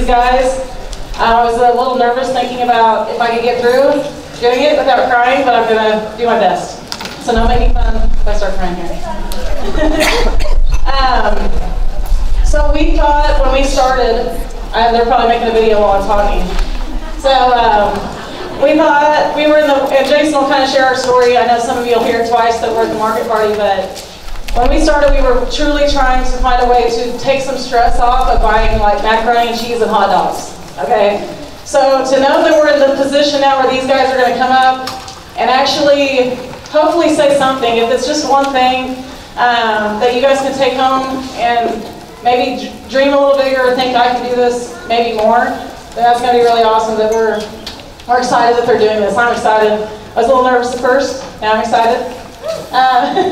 these guys. I was a little nervous thinking about if I could get through doing it without crying, but I'm going to do my best. So no making fun if I start crying here. So we thought when we started, they're probably making a video while I'm talking. So we thought we were and Jason will kind of share our story. I know some of you will hear it twice that we're at the market party, but when we started, we were truly trying to find a way to take some stress off of buying like macaroni and cheese and hot dogs. Okay? So to know that we're in the position now where these guys are going to come up and actually hopefully say something, if it's just one thing that you guys can take home and maybe dream a little bigger or think I can do this maybe more, then that's going to be really awesome that we're excited that they're doing this. I'm excited. I was a little nervous at first. Now I'm excited.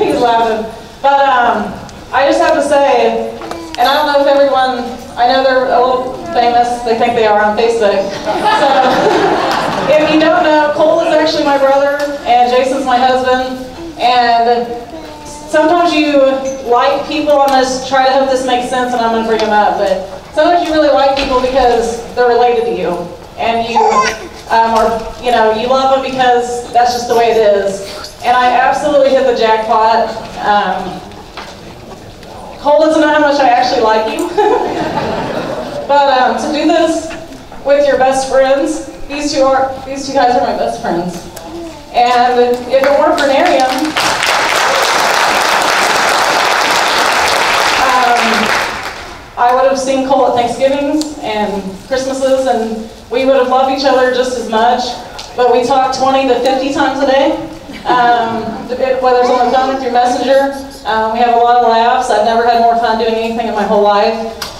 He's laughing. But I just have to say, and I don't know if everyone, I know they're a little famous, they think they are on Facebook. So if you don't know, Cole is actually my brother and Jason's my husband. And sometimes you like people, I'm going to try to hope this makes sense and I'm going to bring them up, but sometimes you really like people because they're related to you. And you you love them because that's just the way it is. And I absolutely hit the jackpot. Cole doesn't know how much I actually like you. But to do this with your best friends, these two guys are my best friends. And if it weren't for Nerium, I would have seen Cole at Thanksgivings and Christmases, and we would have loved each other just as much. But we talk 20 to 50 times a day, whether it's on the phone or through Messenger. We have a lot of laughs. I've never had more fun doing anything in my whole life.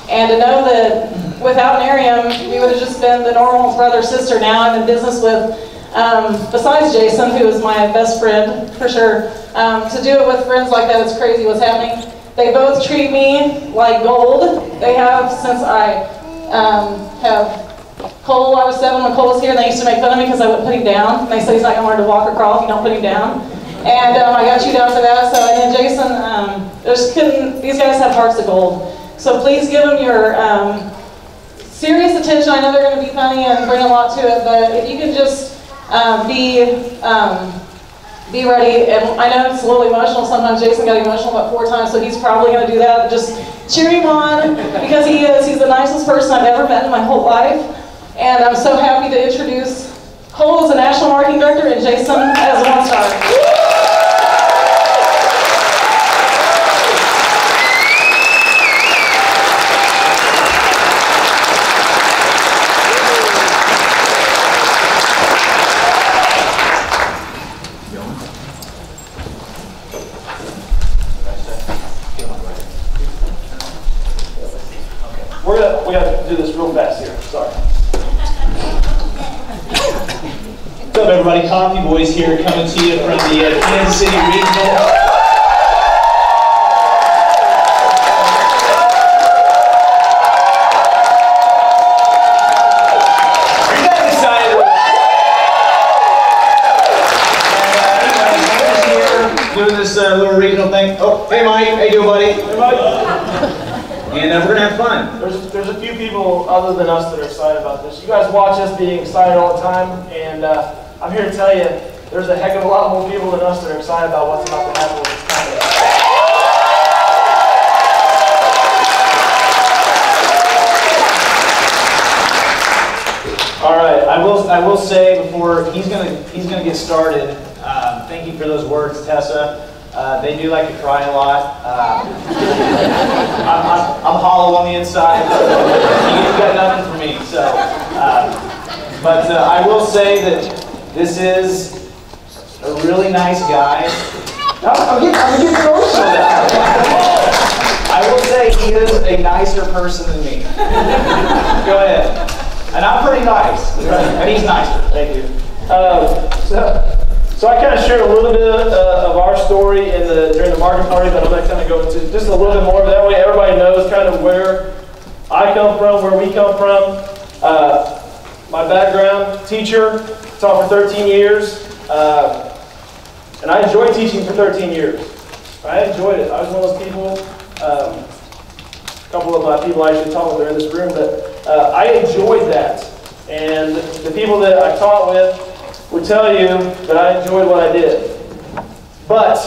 And to know that without Nerium, we would have just been the normal brother-sister. Now I'm in business with, besides Jason, who is my best friend, for sure. To do it with friends like that, it's crazy what's happening. They both treat me like gold. They have since I have Cole. I was 7 when Cole was here, and they used to make fun of me because I wouldn't put him down. And they said he's not going to learn to walk or crawl if you don't put him down. And I got you down for that. So, and then Jason, these guys have hearts of gold. So please give them your serious attention. I know they're going to be funny and bring a lot to it, but if you can just be ready. And I know it's a little emotional. Sometimes Jason got emotional about 4 times, so he's probably going to do that. Just cheer him on because he's the nicest person I've ever met in my whole life. And I'm so happy to introduce Cole as the National Marketing Director and Jason as a one-star. We got to do this real fast here. Sorry. What's up, everybody? Coffee Boys here, coming to you from the Kansas City Regional. Are you guys excited? And we're here doing this little regional thing. Oh, hey Mike, how you doing, buddy? Hey Mike. And we're going to have fun. There's a few people other than us that are excited about this. You guys watch us being excited all the time, and I'm here to tell you there's a heck of a lot more people than us that are excited about what's about to happen with this company. All right, I will say before he's gonna get started. Thank you for those words, Tessa. They do like to cry a lot. I'm hollow on the inside. You got nothing for me. So, but I will say that this is a really nice guy. I'm getting emotional now. I will say he is a nicer person than me. Go ahead. And I'm pretty nice. And he's nicer. Thank you. So I kind of shared a little bit of our story during the market party, but I'm going to kind of go into just a little bit more. That way everybody knows kind of where I come from, where we come from. My background, teacher, taught for 13 years. And I enjoyed teaching for 13 years. I enjoyed it. I was one of those people. couple of my people I actually taught with are in this room, but I enjoyed that. And the people that I taught with would tell you that I enjoyed what I did. But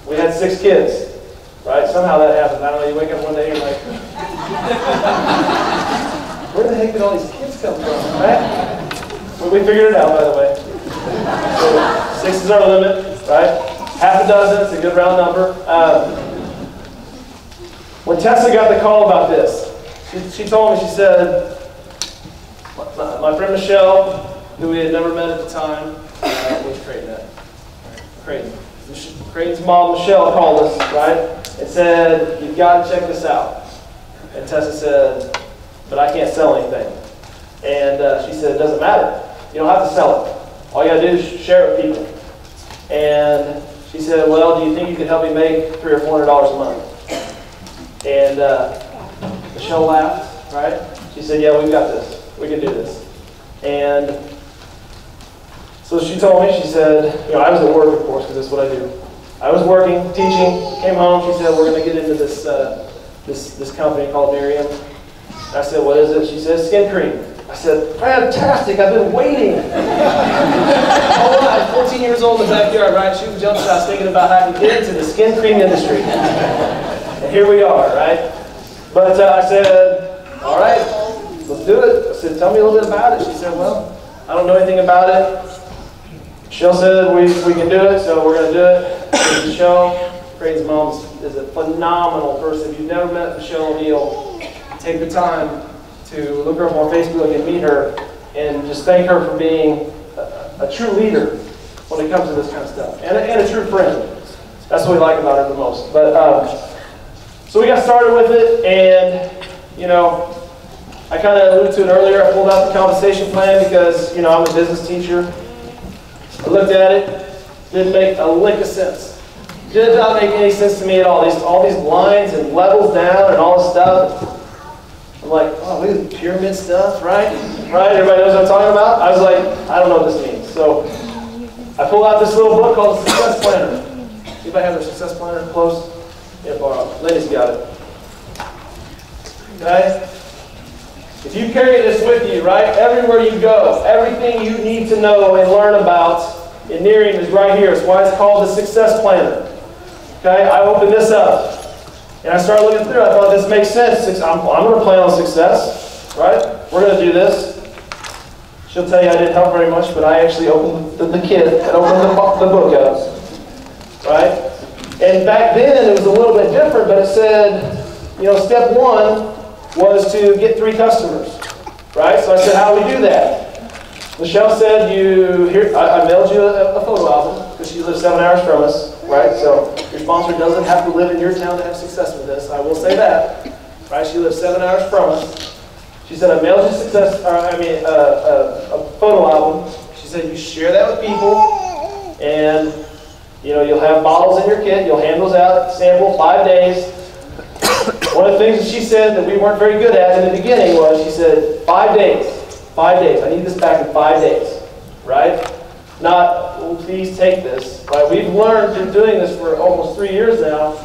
we had 6 kids, right? Somehow that happened. I don't know, you wake up one day and you're like, where the heck did all these kids come from, right? Well, we figured it out, by the way. So 6 is our limit, right? Half a dozen, it's a good round number. When Tessa got the call about this, she told me, she said, my friend Michelle, who we had never met at the time, what's Creighton at? Creighton's mom, Michelle, called us, right, and said, you've got to check this out. And Tessa said, but I can't sell anything. And she said, it doesn't matter. You don't have to sell it. All you got to do is share it with people. And she said, well, do you think you could help me make $300 or $400 a month? And Michelle laughed, right? She said, yeah, we've got this. We can do this. And so she told me, she said, you know, I was at work, of course, because that's what I do. I was working, teaching, came home, she said, we're going to get into this this company called Nerium. I said, what is it? She said, skin cream. I said, fantastic, I've been waiting. I was 14 years old in the backyard, right? Shooting jump shots, thinking about how to get into the skin cream industry. And here we are, right? But I said, all right, let's do it. I said, tell me a little bit about it. She said, well, I don't know anything about it. Michelle said, we can do it, so we're going to do it. Michelle, Creighton's mom, is a phenomenal person. If you've never met Michelle O'Neill, take the time to look her up on Facebook and meet her and just thank her for being a true leader when it comes to this kind of stuff. And a true friend. That's what we like about her the most. But so we got started with it, and, you know, I kind of alluded to it earlier. I pulled out the compensation plan because, you know, I'm a business teacher. I looked at it, didn't make a lick of sense. Did not make any sense to me at all. All these lines and levels down and all this stuff. I'm like, oh, look at the pyramid stuff, right? Right? Everybody knows what I'm talking about? I was like, I don't know what this means. So I pulled out this little book called the Success Planner. Anybody have their Success Planner close? Yeah, borrow. Lenny's got it. Okay? If you carry this with you, right, everywhere you go, everything you need to know and learn about in Nerium is right here. It's why it's called the Success Planner. Okay? I opened this up. And I started looking through it. I thought this makes sense. I'm going to plan on success, right? We're going to do this. She'll tell you I didn't help very much, but I actually opened the kit and opened the book up, right? And back then it was a little bit different, but it said, you know, step 1 was to get 3 customers, right? So I said, how do we do that? Michelle said, I mailed you a photo album because she lives 7 hours from us, right? So your sponsor doesn't have to live in your town to have success with this. I will say that, right? She lives 7 hours from us. She said, I mailed you a photo album. She said, you share that with people, and you know you'll have bottles in your kit. You'll hand those out, sample 5 days. One of the things that she said that we weren't very good at in the beginning was she said, 5 days. 5 days. I need this back in 5 days, right? Not, well, please take this, right? We've learned through doing this for almost 3 years now,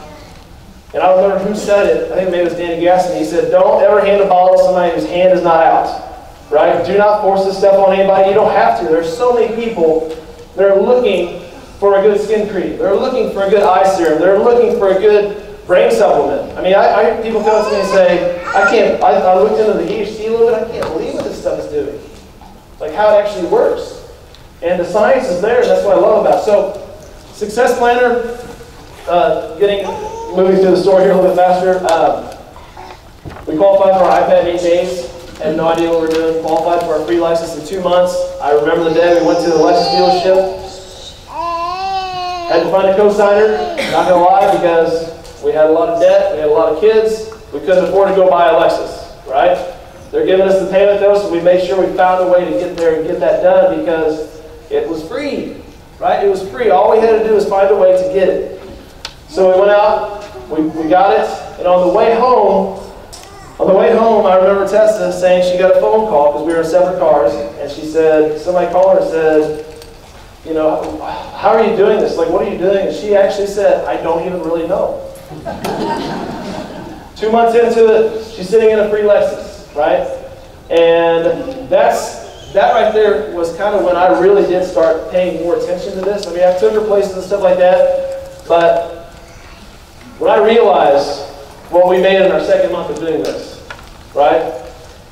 and I don't remember who said it. I think maybe it was Danny Gaston. He said, don't ever hand a bottle to somebody whose hand is not out, right? Do not force this stuff on anybody. You don't have to. There's so many people that are looking for a good skin cream. They're looking for a good eye serum. They're looking for a good brain supplement. I mean, I hear people come to me and say, I looked into the EHC a little bit, I can't believe what this stuff is doing. Like how it actually works. And the science is there, and that's what I love about it. So, Success Planner, moving through the story here a little bit faster. We qualified for our iPad in 8 days. Had no idea what we were doing. Qualified for our free license in 2 months. I remember the day we went to the Lexus dealership. Had to find a co-signer, not gonna lie, because we had a lot of debt, we had a lot of kids, we couldn't afford to go buy a Lexus, right? They're giving us the payment though, so we made sure we found a way to get there and get that done because it was free, right? It was free. All we had to do was find a way to get it. So we went out, we got it, and on the way home, I remember Tessa saying she got a phone call because we were in separate cars, and she said, somebody called her and said, you know, how are you doing this? Like, what are you doing? And she actually said, I don't even really know. 2 months into it, she's sitting in a free Lexus, right? And that right there was kind of when I really did start paying more attention to this. I mean, I took her places and stuff like that, but when I realized what we made in our second month of doing this, right?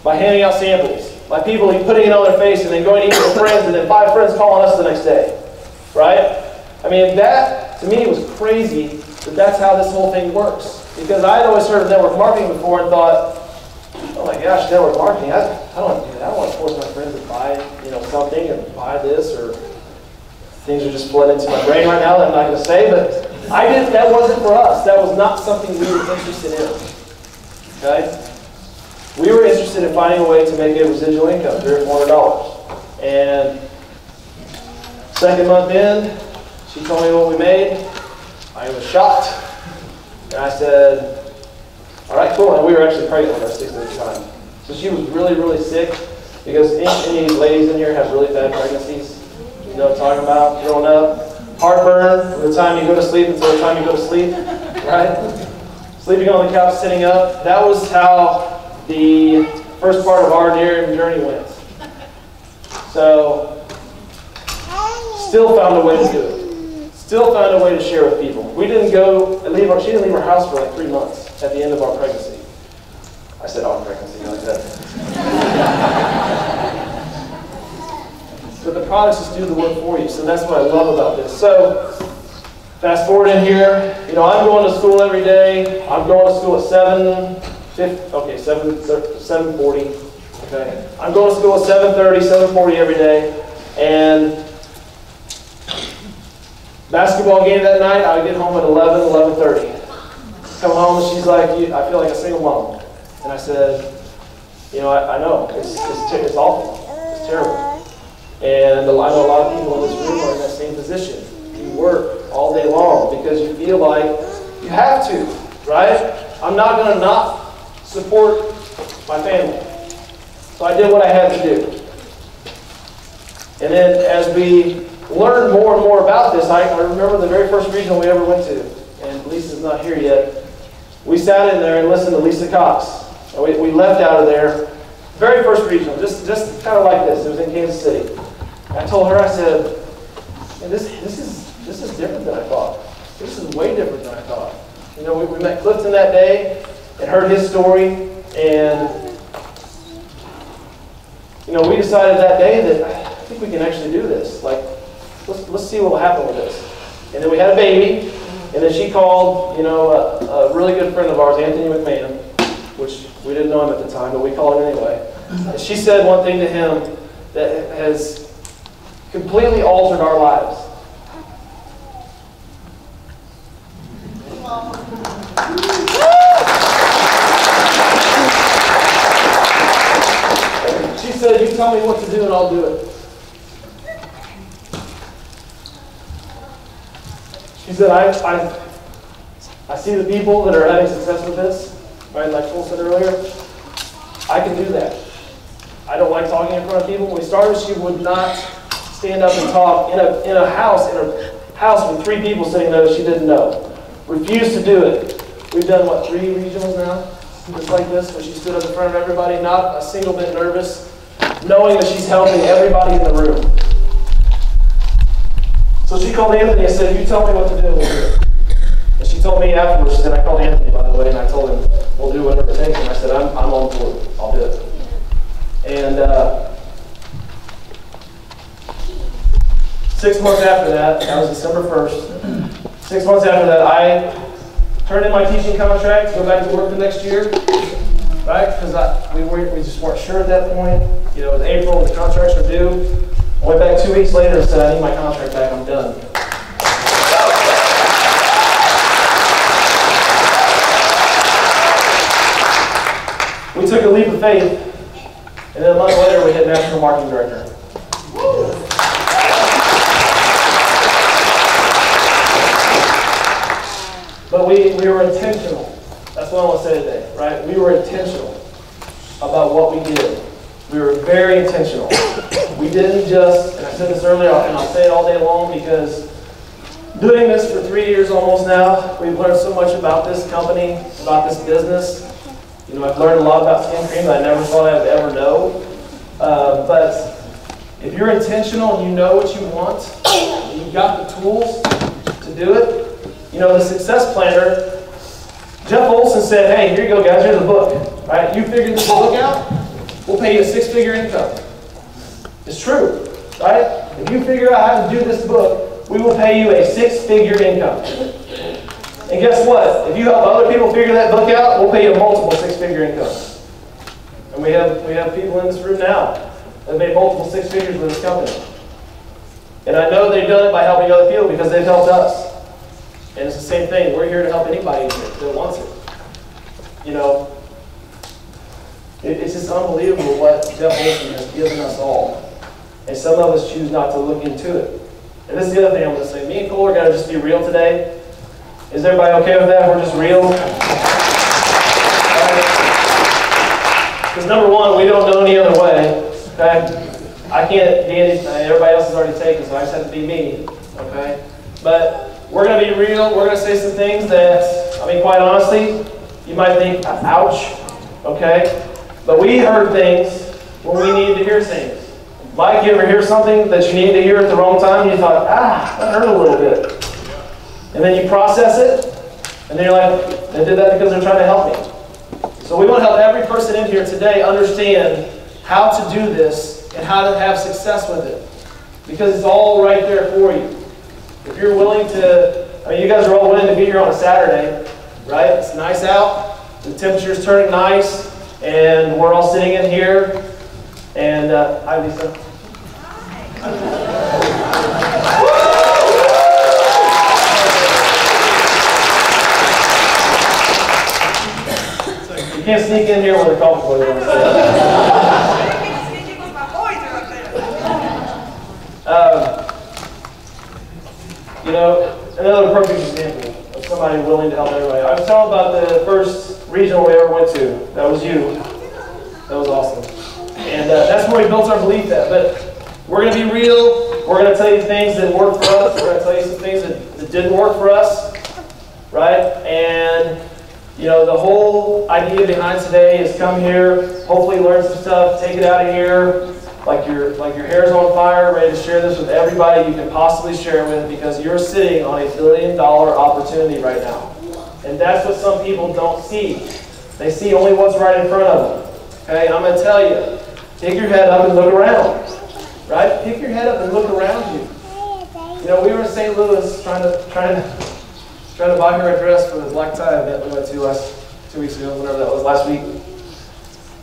By handing out samples, by people putting it on their face and then going to eat with friends and then 5 friends calling us the next day, right? I mean, that to me was crazy that that's how this whole thing works. Because I had always heard of network marketing before and thought, oh my gosh, network marketing, I don't want to do that. I don't want to force my friends to buy, something or buy this, or things are just flooding into my brain right now that I'm not going to say, but that wasn't for us. That was not something we were interested in. Okay? We were interested in finding a way to make a residual income, $300 or $400. And second month in, she told me what we made. I was shocked. And I said, all right, cool. And we were actually pregnant with our 6th at the time. So she was really, really sick, because any of these ladies in here have really bad pregnancies. You know what I'm talking about? Growing up. Heartburn from the time you go to sleep until the time you go to sleep. Right? Sleeping on the couch, sitting up. That was how the first part of our Nerium journey went. So, still found a way to do it. Still found a way to share with people. We didn't she didn't leave our house for like 3 months at the end of our pregnancy. I said our pregnancy like that. But the products just do the work for you, so that's what I love about this. So, fast forward in here, I'm going to school every day. I'm going to school at 7:40. Okay. I'm going to school at 7:30, 7:40 every day. And basketball game that night, I would get home at 11:30. Come home and she's like, I feel like a single mom. And I said, I know, it's awful, it's terrible. And I know a lot of people in this room are in that same position. You work all day long because you feel like you have to, right? I'm not going to not support my family. So I did what I had to do. And then as we learned more and more about this, I remember the very first regional we ever went to, and Lisa's not here yet. We sat in there and listened to Lisa Cox. And we left out of there, very first regional, just kind of like this. It was in Kansas City. I told her, I said, this is different than I thought. This is way different than I thought. We met Clifton that day and heard his story, and we decided that day that I think we can actually do this. Like, let's see what will happen with this. And then we had a baby, and then she called, a really good friend of ours, Anthony McMahon, which we didn't know him at the time, but we called him anyway. And she said one thing to him that has completely altered our lives. She said, you tell me what to do and I'll do it. She said, I see the people that are having success with this, right? Like Cole said earlier, I can do that. I don't like talking in front of people. When we started, she would not stand up and talk in a house with 3 people sitting there that she didn't know. Refused to do it. We've done, 3 regionals now? Just like this, where she stood up in front of everybody, not a single bit nervous, knowing that she's helping everybody in the room. So she called Anthony and said, you tell me what to do and we'll do it. And she told me afterwards, she said, I called Anthony, by the way, and I told him, we'll do whatever it takes. And I said, I'm on board. I'll do it. And 6 months after that was December 1st, 6 months after that, I turned in my teaching contract to go back to work the next year, right? Because we just weren't sure at that point. It was April, and the contracts were due. I went back 2 weeks later and said, I need my contract back, I'm done. We took a leap of faith, and then a month later we hit National Marketing Director. But we were intentional. That's what I want to say today, right? We were intentional about what we did. We were very intentional. We didn't just, and I said this earlier, and I'll say it all day long because Doing this for 3 years almost now, we've learned so much about this company, about this business. You know, I've learned a lot about skin cream that I never thought I'd ever know. But if you're intentional and you know what you want, and you've got the tools to do it, you know, the success planner, Jeff Olson said, hey, here you go guys, here's a book. Right? You figured this book out, we'll pay you a 6-figure income. It's true, right? If you figure out how to do this book, we will pay you a 6-figure income. And guess what? If you help other people figure that book out, we'll pay you a multiple 6-figure income. And we have people in this room now that made multiple 6 figures with this company. And I know they've done it by helping other people because they've helped us. And it's the same thing. We're here to help anybody that wants it. You know, it's just unbelievable what Jeff Olson has given us all. And some of us choose not to look into it. And this is the other thing I'm going to say. Me and Cole are going to just be real today. Is everybody okay with that? We're just real? Because number one, we don't know any other way. Okay? I can't be any, everybody else is already taken, so I just have to be me. Okay? But we're going to be real. We're going to say some things that, I mean, quite honestly, you might think, ouch. Okay? But we heard things when we needed to hear things. Mike, you ever hear something that you needed to hear at the wrong time, and you thought, that hurt a little bit. And then you process it, and then you're like, they did that because they're trying to help me. So we want to help every person in here today understand how to do this and how to have success with it. Because it's all right there for you. If you're willing to, I mean, you guys are all willing to be here on a Saturday, right? It's nice out, the temperature's turning nice, and we're all sitting in here. And, hi Lisa. You can't sneak in here with a coffee boy. You know, another perfect example of somebody willing to help everybody. I was telling about the first regional we ever went to. That was you. That was awesome. And that's where we built our belief at. But we're going to be real. We're going to tell you things that worked for us. We're going to tell you some things that didn't work for us. Right? And, you know, the whole idea behind today is come here, hopefully learn some stuff, take it out of here, like your hair's on fire, ready to share this with everybody you can possibly share it with, because you're sitting on $1 billion opportunity right now. And that's what some people don't see. They see only what's right in front of them. Okay, I'm going to tell you, take your head up and look around. Right? Pick your head up and look around you. You know, we were in St. Louis trying to buy her a dress for the black tie event we went to 2 weeks ago, whatever that was, last week.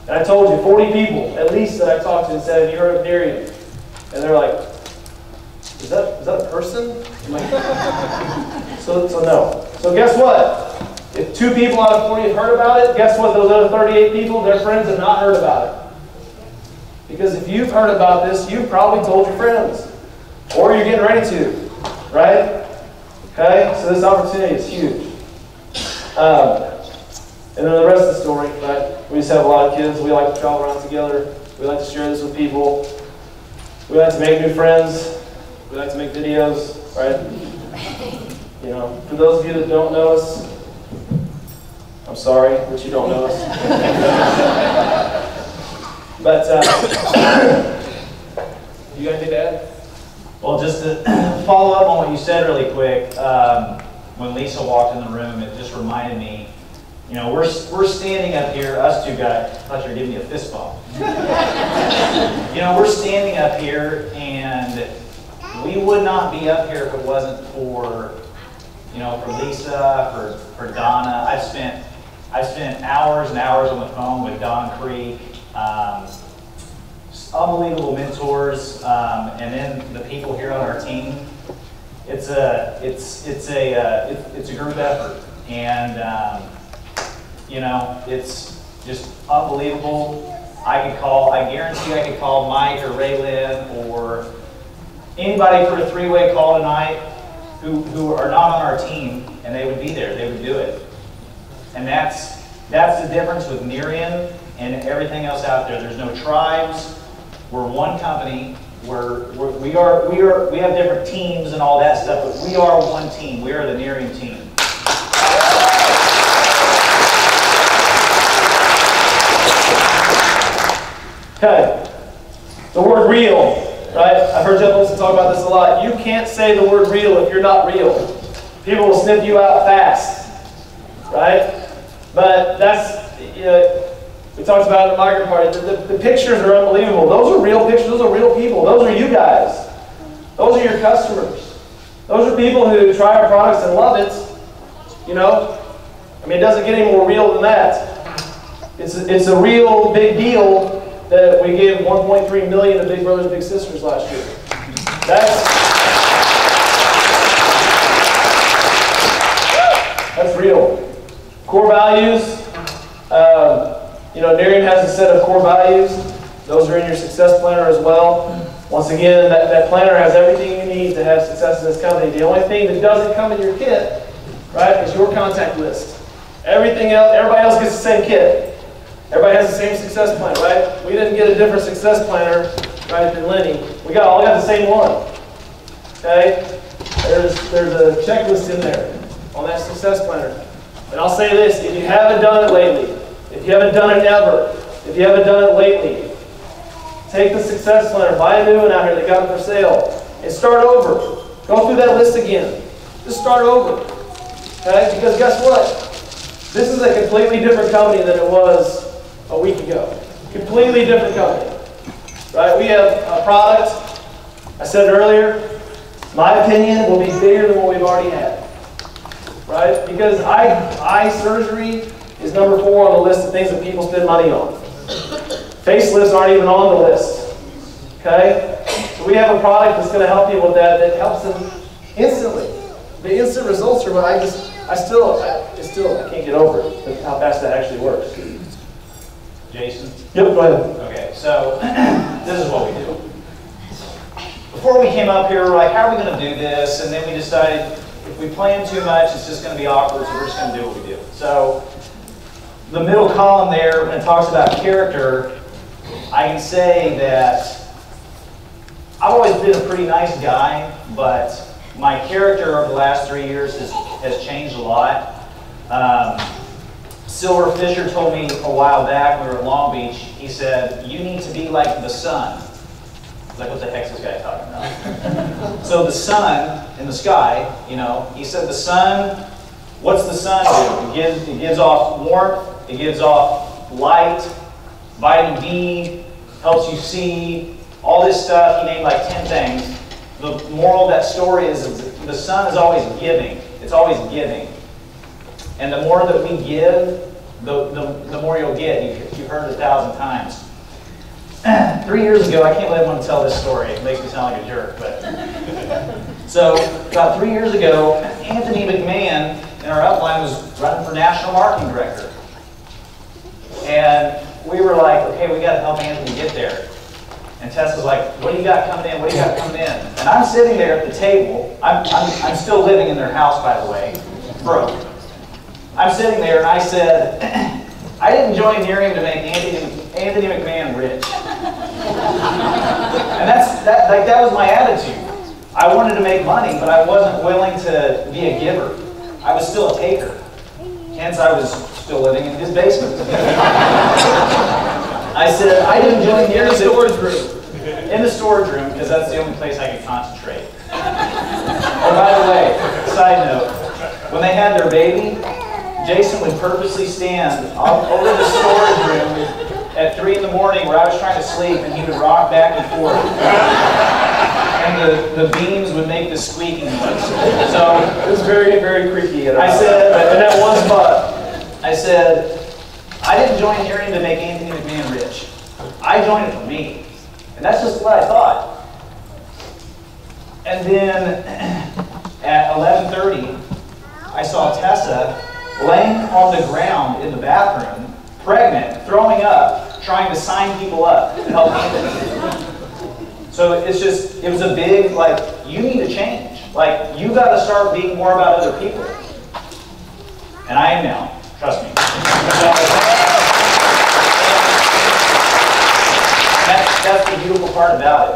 And I told you, 40 people, at least, that I talked to and said, have you heard of Nerium? And they're like, is that a person? I'm like, so no. So guess what? If 2 people out of 40 have heard about it, guess what? Those other 38 people, their friends have not heard about it. Because if you've heard about this, you've probably told your friends. Or you're getting ready to. Right? Okay? So this opportunity is huge. And then the rest of the story, right? We just have a lot of kids. We like to travel around together. We like to share this with people. We like to make new friends. We like to make videos, right? You know, for those of you that don't know us, I'm sorry that you don't know us. But, you got anything to add? Well, just to follow up on what you said really quick, when Lisa walked in the room, it just reminded me, you know, we're standing up here, us 2 guys, I thought you were giving me a fist bump. You know, we're standing up here, and we would not be up here if it wasn't for, you know, for Lisa, for Donna. I've spent hours and hours on the phone with Don Creek. Unbelievable mentors, and then the people here on our team. It's a group effort, and you know, it's just unbelievable. I guarantee I could call Mike or Raylyn or anybody for a 3-way call tonight who are not on our team, and they would be there. They would do it, and that's the difference with Nerium and everything else out there. There's no tribes. We're one company. We have different teams and all that stuff, but we are one team. We are the Nerium team. Okay, the word real, right? I've heard Jeff Wilson talk about this a lot. You can't say the word real if you're not real. People will sniff you out fast, right? But that's, we talked about it at the migrant party. The pictures are unbelievable. Those are real pictures. Those are real people. Those are you guys. Those are your customers. Those are people who try our products and love it. I mean, it doesn't get any more real than that. It's a real big deal that we gave 1.3 million to Big Brothers Big Sisters last year. That's real. Core values. Nerium has a set of core values. Those are in your success planner as well. Once again, that planner has everything you need to have success in this company. The only thing that doesn't come in your kit, right, is your contact list. Everything else, everybody else gets the same kit. Everybody has the same success plan, right? We didn't get a different success planner, right, than Lenny. We all got the same one. Okay? There's a checklist in there on that success planner. And I'll say this, if you haven't done it lately, if you haven't done it ever, if you haven't done it lately, take the success planner, buy a new one out here, they got it for sale, and start over. Go through that list again. Just start over. Okay? Because guess what? This is a completely different company than it was a week ago. Completely different company. Right? We have a product, I said earlier, my opinion will be bigger than what we've already had. Right? Because eye surgery is number 4 on the list of things that people spend money on. Facelifts aren't even on the list. Okay? So we have a product that's going to help you with that helps them instantly. The instant results are what I can't get over it, how fast that actually works. Jason? Yep, go ahead. Okay, so this is what we do. Before we came up here, we were like, how are we going to do this? And then we decided if we plan too much, it's just going to be awkward, so we're just going to do what we do. So the middle column there, when it talks about character, I can say that I've always been a pretty nice guy, but my character over the last 3 years has changed a lot. Silver Fisher told me a while back when we were at Long Beach, he said, you need to be like the sun. I was like, what the heck's this guy talking about? So the sun in the sky, he said the sun, what's the sun do? It gives off warmth, it gives off light, vitamin D, helps you see, all this stuff. He named like 10 things. The moral of that story is the sun is always giving. It's always giving. And the more that we give, the more you'll get. You've heard it 1,000 times. 3 years ago, I can't believe I'm going to tell this story. It makes me sound like a jerk. But so about 3 years ago, Anthony McMahon in our upline was running for National Marketing Director. And we were like, okay, we got to help Anthony get there. And Tess was like, what do you got coming in? What do you got coming in? And I'm sitting there at the table. I'm still living in their house, by the way, broke. I'm sitting there and I said, I didn't join Nerium to make Anthony McMahon rich. And that was my attitude. I wanted to make money, but I wasn't willing to be a giver. I was still a taker. Hence, I was still living in his basement. I said, I didn't join Nerium. In the storage room. In the storage room, because that's the only place I could concentrate. Oh, by the way, side note, when they had their baby, Jason would purposely stand over the storage room at 3 in the morning where I was trying to sleep, and he would rock back and forth. And the beams would make this squeaking noise. So it was very, very creaky. I said, in that one spot, I said, I didn't join Nerium to make Anthony McMahon rich. I joined it for me. And that's just what I thought. And then at 11:30, I saw Tessa laying on the ground in the bathroom, pregnant, throwing up, trying to sign people up to help Anthony. So it was a big, you need to change. You got to start being more about other people. And I am now. Trust me. That's the beautiful part about it.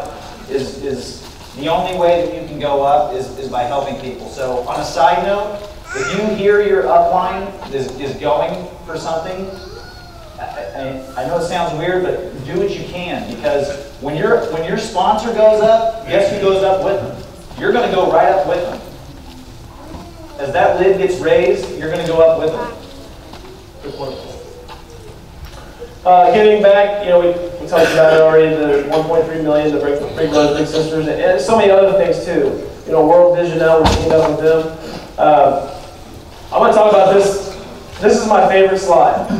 is the only way that you can go up is by helping people. So on a side note, if you hear your upline is going for something, I know it sounds weird, but do what you can, because when your sponsor goes up, guess who goes up with them? You're going to go right up with them. As that lid gets raised, you're going to go up with them. Good point. Getting back, we talked about it already, the 1.3 million, the Big Brothers Big Sisters, and so many other things too. World Vision now, we're teamed up with them. I'm going to talk about this. This is my favorite slide,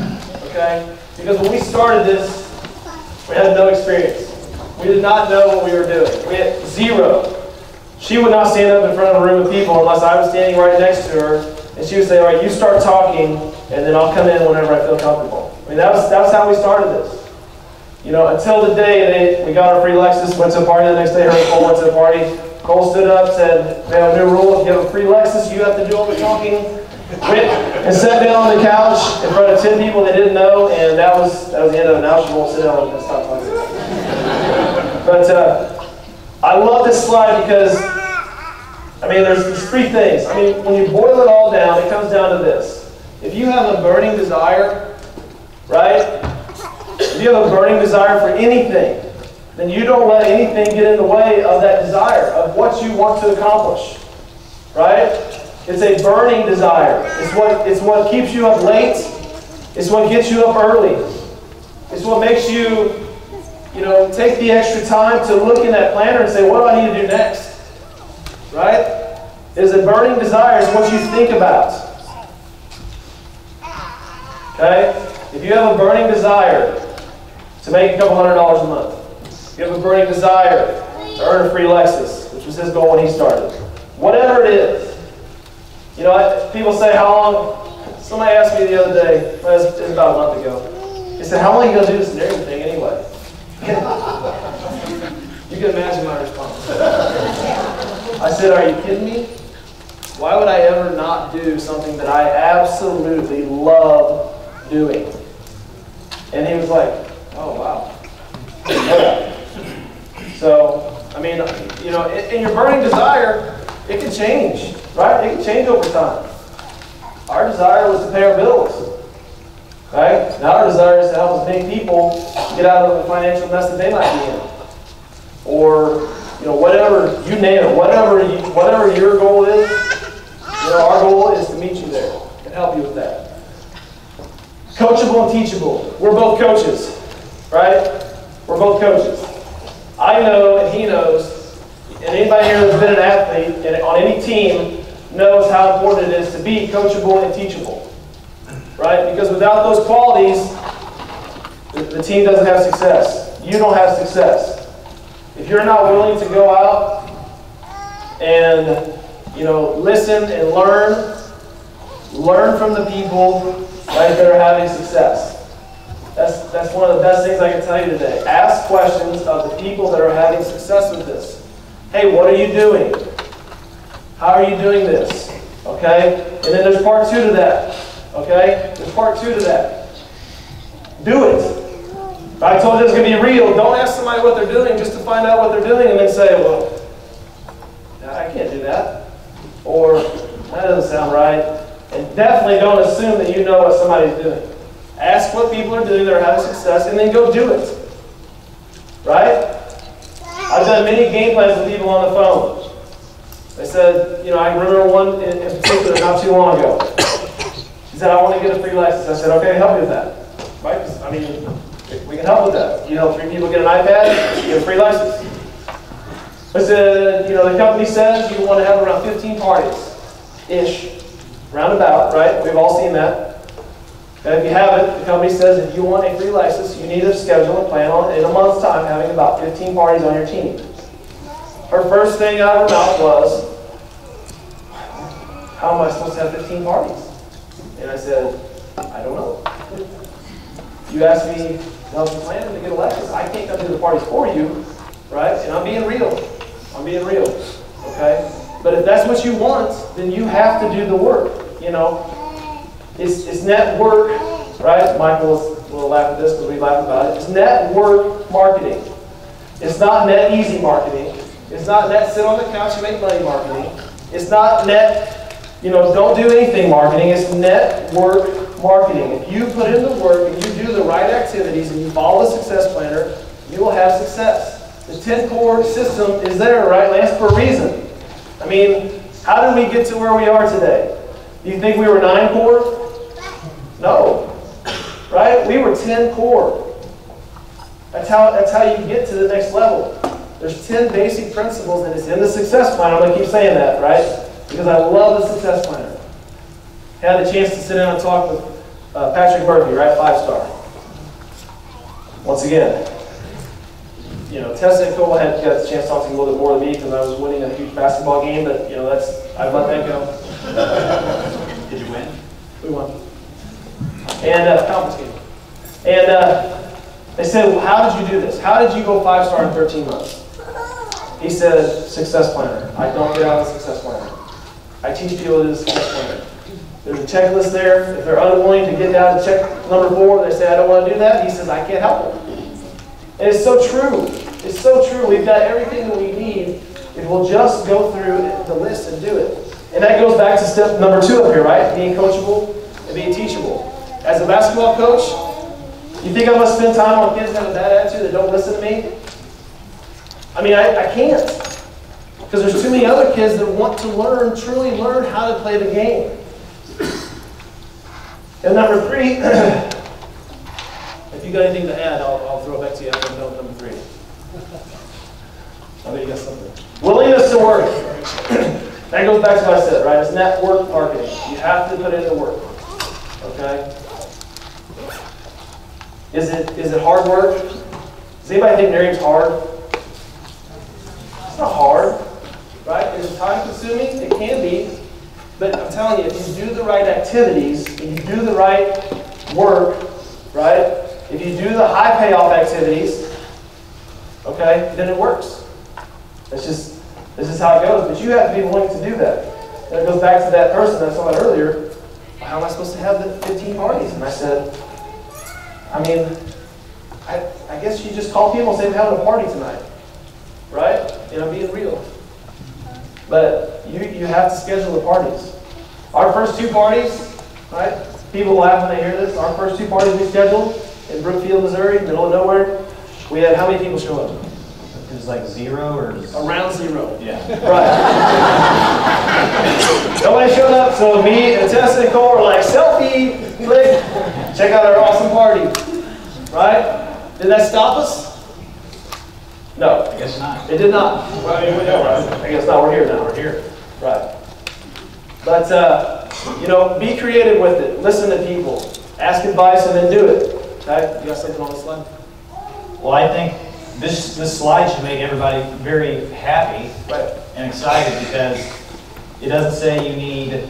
okay? Because when we started this, we had no experience. We did not know what we were doing. We had zero. She would not stand up in front of a room of people unless I was standing right next to her, and she would say, all right, you start talking, and then I'll come in whenever I feel comfortable. I mean, that was how we started this. Until the day we got our free Lexus, went to a party the next day, her and Cole went to a party. Cole stood up, said, we have a new rule, if you have a free Lexus, you have to do all the talking. Went and sat down on the couch in front of 10 people they didn't know, and that was the end of it. Now she won't sit down and stop talking. But I love this slide because, there's three things. When you boil it all down, it comes down to this. If you have a burning desire, right? If you have a burning desire for anything, then you don't let anything get in the way of that desire, of what you want to accomplish, right? It's a burning desire. It's what keeps you up late. It's what gets you up early. It's what makes you, take the extra time to look in that planner and say, what do I need to do next? Right? It's a burning desire. It's what you think about. Okay? If you have a burning desire to make a couple $100 a month, you have a burning desire to earn a free Lexus, which was his goal when he started. Whatever it is. People say, how long? Somebody asked me the other day, it was about a month ago. They said, how long are you going to do this Nerium thing anyway? You can imagine my response. I said, are you kidding me? Why would I ever not do something that I absolutely love doing? And he was like, oh, wow. So, in your burning desire, it can change, right? It can change over time. Our desire was to pay our bills, right? Now our desire is to help as many people get out of the financial mess that they might be in. Or, whatever, you name it, whatever your goal is, our goal is to meet you there and help you with that. Coachable and teachable. We're both coaches, right? We're both coaches. I know and he knows, and anybody here that's been an athlete and on any team knows how important it is to be coachable and teachable, right? Because without those qualities, the team doesn't have success. You don't have success. If you're not willing to go out and listen and learn from the people, right, that are having success. That's one of the best things I can tell you today. Ask questions of the people that are having success with this. Hey, what are you doing? How are you doing this? Okay? And then there's part 2 to that. Okay? There's part 2 to that. Do it. I told you it's going to be real. Don't ask somebody what they're doing just to find out what they're doing and then say, well, I can't do that. Or, that doesn't sound right. And definitely don't assume that you know what somebody's doing. Ask what people are doing that are having success and then go do it. Right? I've done many game plans with people on the phone. They said, I remember one in particular not too long ago. She said, I want to get a free license. I said, okay, help you with that. Right? We can help with that. You help 3 people get an iPad, you get a free license. I said, the company says you want to have around 15 parties-ish, roundabout, right? We've all seen that. And if you haven't, the company says if you want a free license, you need to schedule and plan on, in a month's time, having about 15 parties on your team. Her first thing out of her mouth was, how am I supposed to have 15 parties? And I said, I don't know. You asked me to help you plan to get a license. I can't come to the parties for you, right? And I'm being real. Okay? But if that's what you want, then you have to do the work, It's network, right? Michael will laugh at this because we laugh about it. It's network marketing. It's not net easy marketing. It's not net sit on the couch and make money marketing. It's not net, don't do anything marketing. It's network marketing. If you put in the work and you do the right activities and you follow the success planner, you will have success. The 10-core system is there, right, Lance, for a reason. I mean, how did we get to where we are today? Do you think we were 9-core? No. Right? We were 10-core. That's how you get to the next level. There's 10 basic principles, and it's in the success plan. I'm going to keep saying that, right? Because I love the success planner. Had the chance to sit down and talk with Patrick Murphy, right? 5-star. Once again, Tessa and Cole had got the chance to talk to me a little bit more than me because I was winning a huge basketball game, but I've let that go. Did you win? We won. And conference game. And they said, well, how did you do this? How did you go 5-star in 13 months? He said, success planner. I don't get out of the success planner. I teach people to do the success planner. There's a checklist there. If they're unwilling to get down to check number 4, they say, I don't want to do that. He says, I can't help them. And it's so true. It's so true. We've got everything that we need if we'll just go through the list and do it. And that goes back to step number 2 up here, right? Being coachable and being teachable. As a basketball coach, you think I'm going to spend time on kids that have a bad attitude that don't listen to me? I mean, I can't. Because there's too many other kids that want to truly learn how to play the game. And number 3, if you got anything to add, I'll throw it back to you after I'm done with number 3. I bet you got something. Willingness to work. That goes back to what I said, right? It's network marketing. You have to put in the work. Okay? Is it hard work? Does anybody think Nerium's hard? It's not hard, right? Is it time consuming? It can be. But I'm telling you, if you do the right activities, if you do the right work, right? If you do the high payoff activities, okay, then it works. This is how it goes. But you have to be willing to do that. And it goes back to that person that I saw earlier. How am I supposed to have the 15 parties? And I said, I guess you just call people and say, we're having a party tonight. Right? Being real. But you have to schedule the parties. Our first 2 parties, right? People laugh when they hear this. Our first 2 parties we scheduled in Brookfield, Missouri, middle of nowhere. We had how many people show up? It was like 0 or... Around 0. Yeah. Right. Nobody showed up, so me and Tessa and Cole were like, selfie, click, check out our awesome party. Right? Did that stop us? No. I guess not. It did not. Well, I mean, we know, right? I guess not. We're here now. We're here. Right. But, be creative with it. Listen to people. Ask advice and then do it. Okay? You got something on the slide? Well, I think this slide should make everybody very happy and excited because it doesn't say you need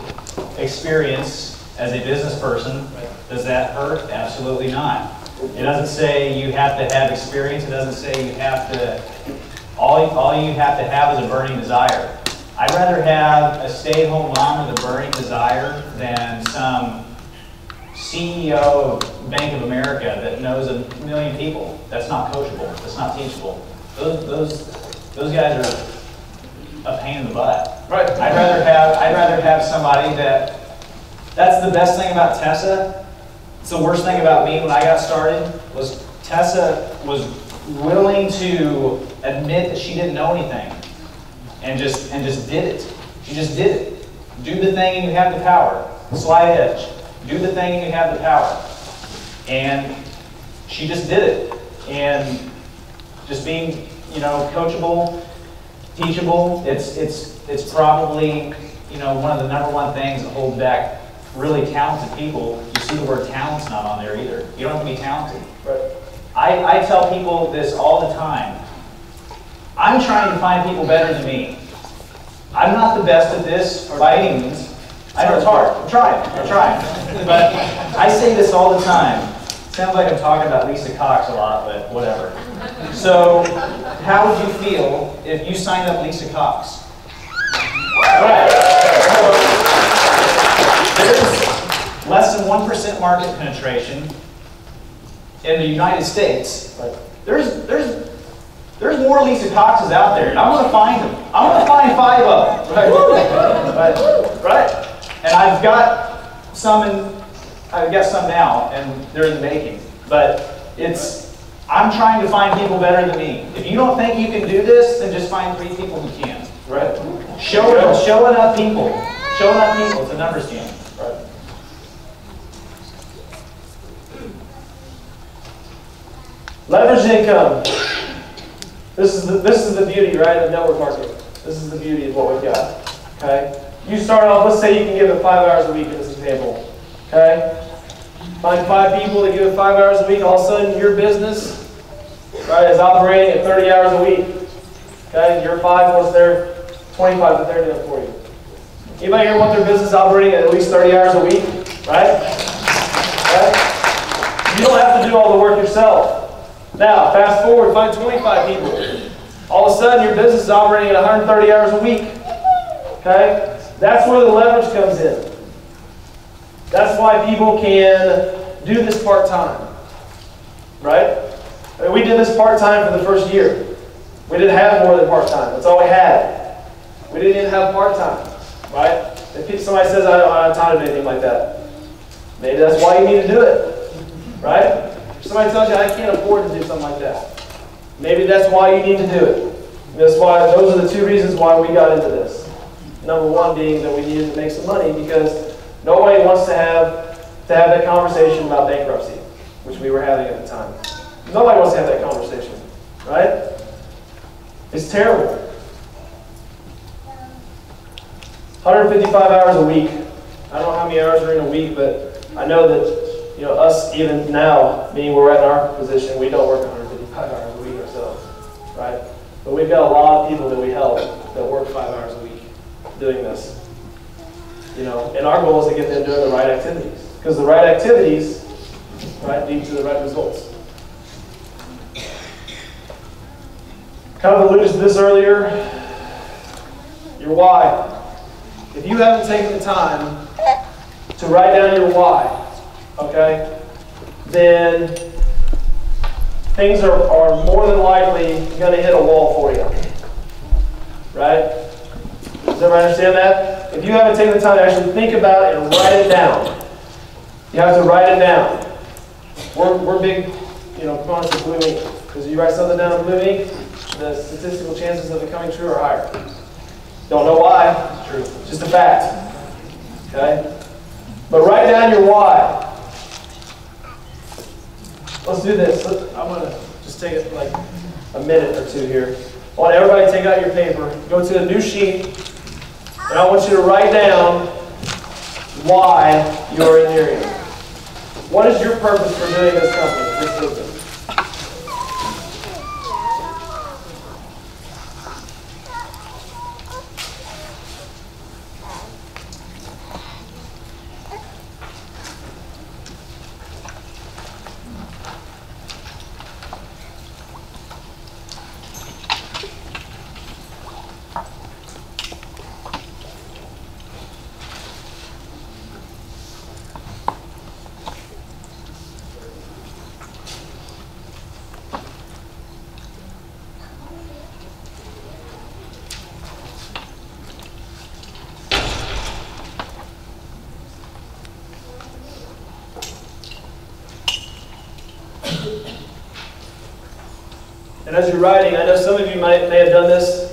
experience as a business person. Does that hurt? Absolutely not. It doesn't say you have to have experience. It doesn't say you have to, all you have to have is a burning desire. I'd rather have a stay-at-home mom with a burning desire than some CEO of Bank of America that knows 1 million people. That's not coachable. That's not teachable. Those guys are a pain in the butt. Right. I'd rather have somebody that's the best thing about Tessa. It's the worst thing about me when I got started was Tessa was willing to admit that she didn't know anything and just did it. She just did it. Do the thing and you have the power. Slide edge. Do the thing and you have the power. And she just did it. And just being, coachable, teachable, it's probably, one of the #1 things that hold back really talented people. You see the word talent's not on there either. You don't have to be talented. Right. I tell people this all the time. I'm trying to find people better than me. I'm not the best at this by any means. I know it's hard. I'm trying. But I say this all the time. Sounds like I'm talking about Lisa Cox a lot, but whatever. So, how would you feel if you signed up Lisa Cox? All right. There's less than 1% market penetration in the United States. There's There's more Lisa Coxes out there, and I'm going to find them. I'm going to find 5 of them. Right? And I've got some now, and they're in the making. But I'm trying to find people better than me. If you don't think you can do this, then just find 3 people who can. Right. Show enough people. Show enough people. It's a numbers game. Right. Leveraged income. This is the beauty, right, of network marketing. This is the beauty of what we've got. Okay? You start off, let's say you can give it 5 hours a week in this example. Okay? Find 5 people that give it 5 hours a week, all of a sudden your business, right, is operating at 30 hours a week. Okay? Your 5 plus their 25 that they're doing for you. Anybody here want their business operating at least 30 hours a week? Right? Okay? You don't have to do all the work yourself. Now, fast forward, find 25 people. All of a sudden, your business is operating at 130 hours a week. Okay? That's where the leverage comes in. That's why people can do this part-time. Right? I mean, we did this part-time for the first year. We didn't have more than part-time. That's all we had. We didn't even have part-time. Right? If somebody says, I don't have time to do anything like that, maybe that's why you need to do it. Right? If somebody tells you, I can't afford to do something like that, maybe that's why you need to do it. That's why, those are the 2 reasons why we got into this. Number 1 being that we needed to make some money because nobody wants to have that conversation about bankruptcy, which we were having at the time. Nobody wants to have that conversation, right? It's terrible. 155 hours a week. I don't know how many hours are in a week, but I know that us even now, meaning we're in our position, we don't work 155 hours a week ourselves, right? But we've got a lot of people that we help that work 5 hours a week doing this. And our goal is to get them doing the right activities. Because the right activities, right, lead to the right results. Kind of alluded to this earlier. Your why. If you haven't taken the time to write down your why, okay, then things are more than likely going to hit a wall for you. Right? Does everybody understand that? If you haven't taken the time to actually think about it and write it down, you have to write it down. We're big, proponents of blue ink. Because if you write something down in blue ink, the statistical chances of it coming true are higher. Don't know why. It's true. It's just a fact. Okay? But write down your why. Let's do this. I'm going to just take it like a minute or 2 here. I want everybody to take out your paper, go to a new sheet, and I want you to write down why you're in Nerium. What is your purpose for doing this company, this business? And as you're writing, I know some of you may have done this.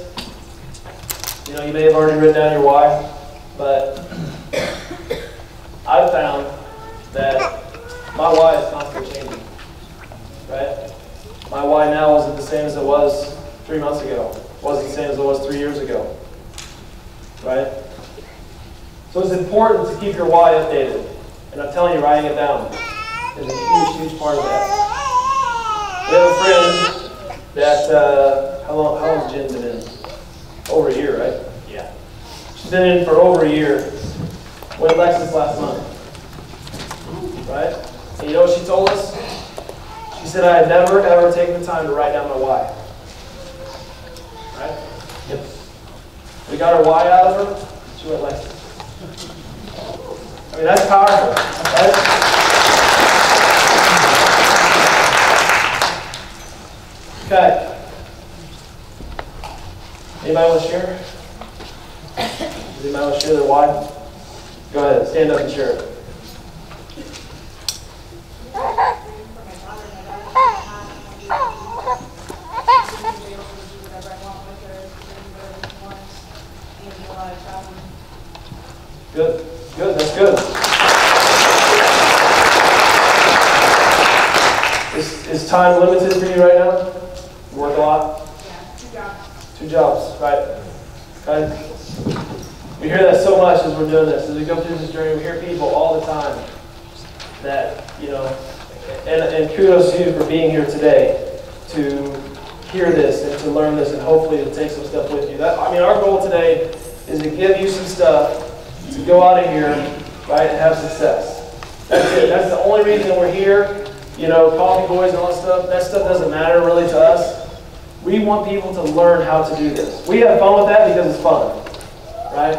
You may have already written down your why. But I've found that my why is constantly changing. Right? My why now isn't the same as it was 3 months ago. It wasn't the same as it was 3 years ago. Right? So it's important to keep your why updated. And I'm telling you, writing it down is a huge, huge part of that. We have a friend that, how long has Jen been in? Over a year, right? Yeah. She's been in for over a year. Went Lexus last month. Right? And you know what she told us? She said, I had never, ever taken the time to write down my why. Right? Yep. We got her why out of her, she went Lexus. I mean, that's powerful. Right? Okay. Anybody want to share? Does anybody want to share their why? Go ahead, stand up and share it. Good, good, that's good. Is time limited for you right now? You work a lot? Yeah, 2 jobs. 2 jobs, right? Okay. We hear that so much as we're doing this. As we go through this journey, we hear people all the time that, you know, and kudos to you for being here today to hear this and to learn this and hopefully to take some stuff with you. Our goal today is to give you some stuff to go out of here, right, and have success. That's it. That's the only reason that we're here. You know, coffee boys and all that stuff doesn't matter really to us. We want people to learn how to do this. We have fun with that because it's fun, right?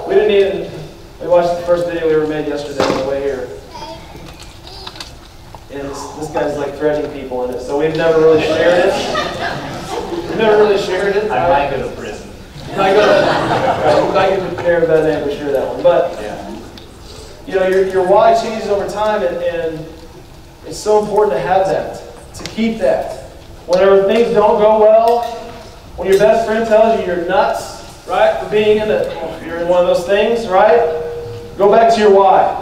We watched the first video we ever made yesterday on the way here. And this guy's like threatening people in it, so we've never really shared it. We've never really shared it. I might go to prison. You might get prepared about that name, we share that one. But, Yeah. you know, your why changes over time, and it's so important to have that, to keep that. Whenever things don't go well, when your best friend tells you you're nuts, right, for being you're in one of those things, right? Go back to your why,